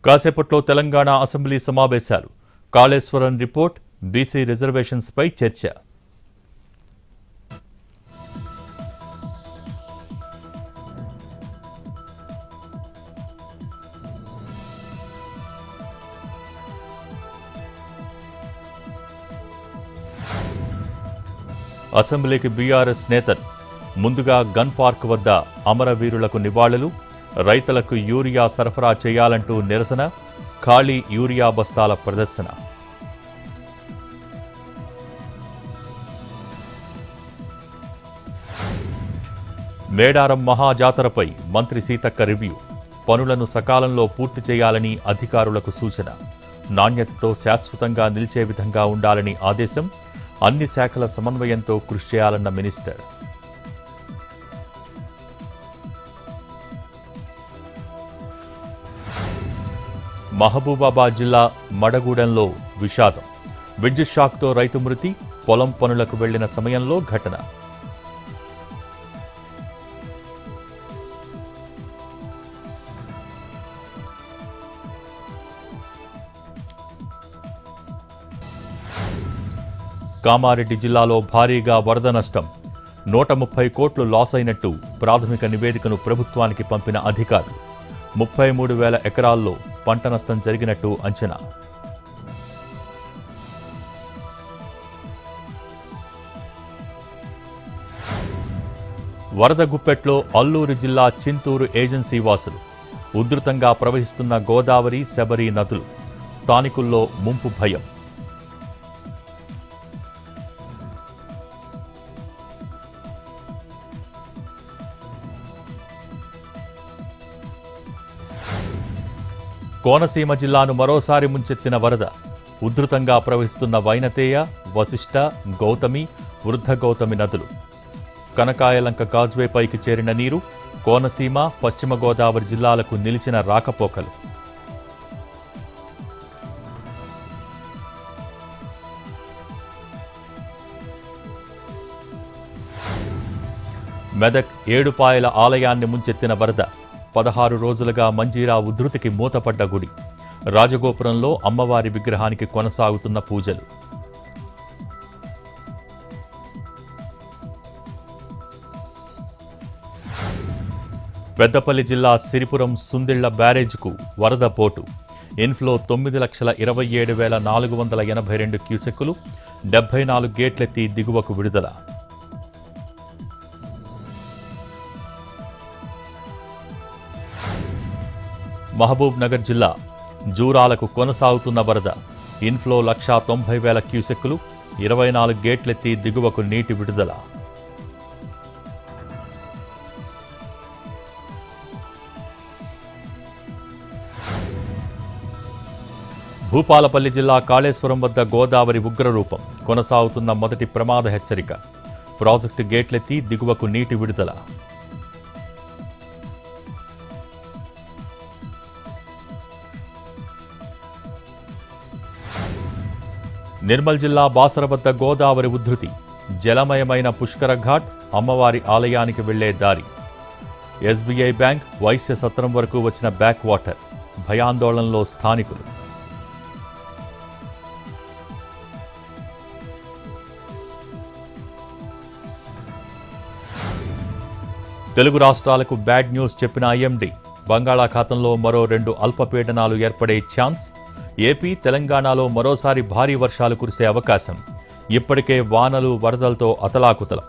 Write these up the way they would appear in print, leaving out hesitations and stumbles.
కాసేపట్లో తెలంగాణ అసెంబ్లీ సమావేశాలు. Kaleshwaram report, BC రిజర్వేషన్స్పై చర్చ. అసెంబ్లీకి బీఆర్ఎస్ నేతలు. ముందుగా గన్ పార్క్ వద్ద అమరవీరులకు నివాళులు, రైతులకు యూరియా సరఫరా చేయాలంటూ నిరసన, ఖాళీ యూరియా బస్తాల ప్రదర్శన. మేడారం మహాజాతరపై మంత్రి సీతక్క రివ్యూ. పనులను సకాలంలో పూర్తి చేయాలని అధికారులకు సూచన. నాణ్యతతో శాశ్వతంగా నిలిచే విధంగా ఉండాలని ఆదేశం. అన్ని శాఖల సమన్వయంతో కృషి చేయాలన్న మినిస్టర్. మహబూబాబాద్ జిల్లా మడగూడెంలో విషాదం. విద్యుత్ షాక్తో రైతు మృతి, పొలం పనులకు వెళ్లిన సమయంలో ఘటన. కామారెడ్డి జిల్లాలో భారీగా వరద నష్టం. 130 కోట్లు లాస్ అయినట్టు ప్రాథమిక నివేదికను ప్రభుత్వానికి పంపిన అధికారులు. 33,000 ఎకరాల్లో పంట నష్టం జరిగినట్టు అంచనా. వరద గుప్పెట్లో అల్లూరు జిల్లా చింతూరు ఏజెన్సీ వాసులు. ఉధృతంగా ప్రవహిస్తున్న గోదావరి, శబరి నదులు. స్థానికుల్లో ముంపు భయం. కోనసీమ జిల్లాను మరోసారి ముంచెత్తిన వరద. ఉధృతంగా ప్రవహిస్తున్న వైనతేయ, వశిష్ట, గౌతమి, వృద్ధ గౌతమి నదులు. కనకాయలంక కాజ్వేపైకి చేరిన నీరు. కోనసీమ, పశ్చిమ గోదావరి జిల్లాలకు నిలిచిన రాకపోకలు. మెదక్ ఏడుపాయల ఆలయాన్ని ముంచెత్తిన వరద. 16 రోజులుగా మంజీరా ఉధృతికి మూతపడ్డ గుడి. రాజగోపురంలో అమ్మవారి విగ్రహానికి కొనసాగుతున్న పూజలు. పెద్దపల్లి జిల్లా సిరిపురం సుందిళ్ల బ్యారేజ్కు వరద పోటు. ఇన్ఫ్లో 9,27,482 క్యూసెక్కులు. 74 గేట్లెత్తి దిగువకు విడుదల. మహబూబ్ నగర్ జిల్లా జూరాలకు కొనసాగుతున్న వరద. ఇన్ఫ్లో 1,90,000 క్యూసెక్కులు. 24 గేట్లెత్తి దిగువకు నీటి విడుదల. భూపాలపల్లి జిల్లా కాళేశ్వరం వద్ద గోదావరి ఉగ్రరూపం. కొనసాగుతున్న మొదటి ప్రమాద హెచ్చరిక. ప్రాజెక్టు గేట్లెత్తి దిగువకు నీటి విడుదల. నిర్మల్ జిల్లా బాసర వద్ద గోదావరి ఉధృతి. జలమయమైన పుష్కర ఘాట్, అమ్మవారి ఆలయానికి వెళ్లే దారి. ఎస్బీఐ బ్యాంక్, వైశ్య సత్రం వరకు వచ్చిన బ్యాక్ వాటర్. భయాందోళనలో స్థానికులు. తెలుగు రాష్ట్రాలకు బ్యాడ్ న్యూస్ చెప్పిన ఐఎండీ. బంగాళాఖాతంలో మరో 2 అల్పపీడనాలు ఏర్పడే ఛాన్స్. ఏపీ, తెలంగాణలో మరోసారి భారీ వర్షాలు కురిసే అవకాశం. ఇప్పటికే వానలు, వరదలతో అతలాకుతలం.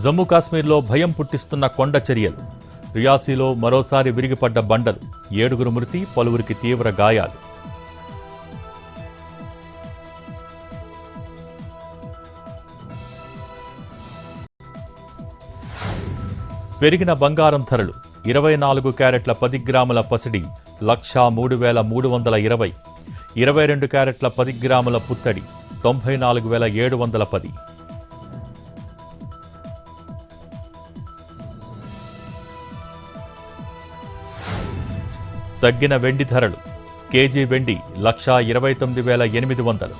జమ్మూ కాశ్మీర్లో భయం పుట్టిస్తున్న కొండ చర్యలు. రియాసీలో మరోసారి విరిగిపడ్డ బండలు. 7 మృతి, పలువురికి తీవ్ర గాయాలు. పెరిగిన బంగారం ధరలు. 24 క్యారెట్ల 10 గ్రాముల పసిడి 1,03,320. 22 క్యారెట్ల 10 గ్రాముల పుత్తడి 94,710. తగ్గిన వెండి ధరలు. కేజీ వెండి 1,29,800.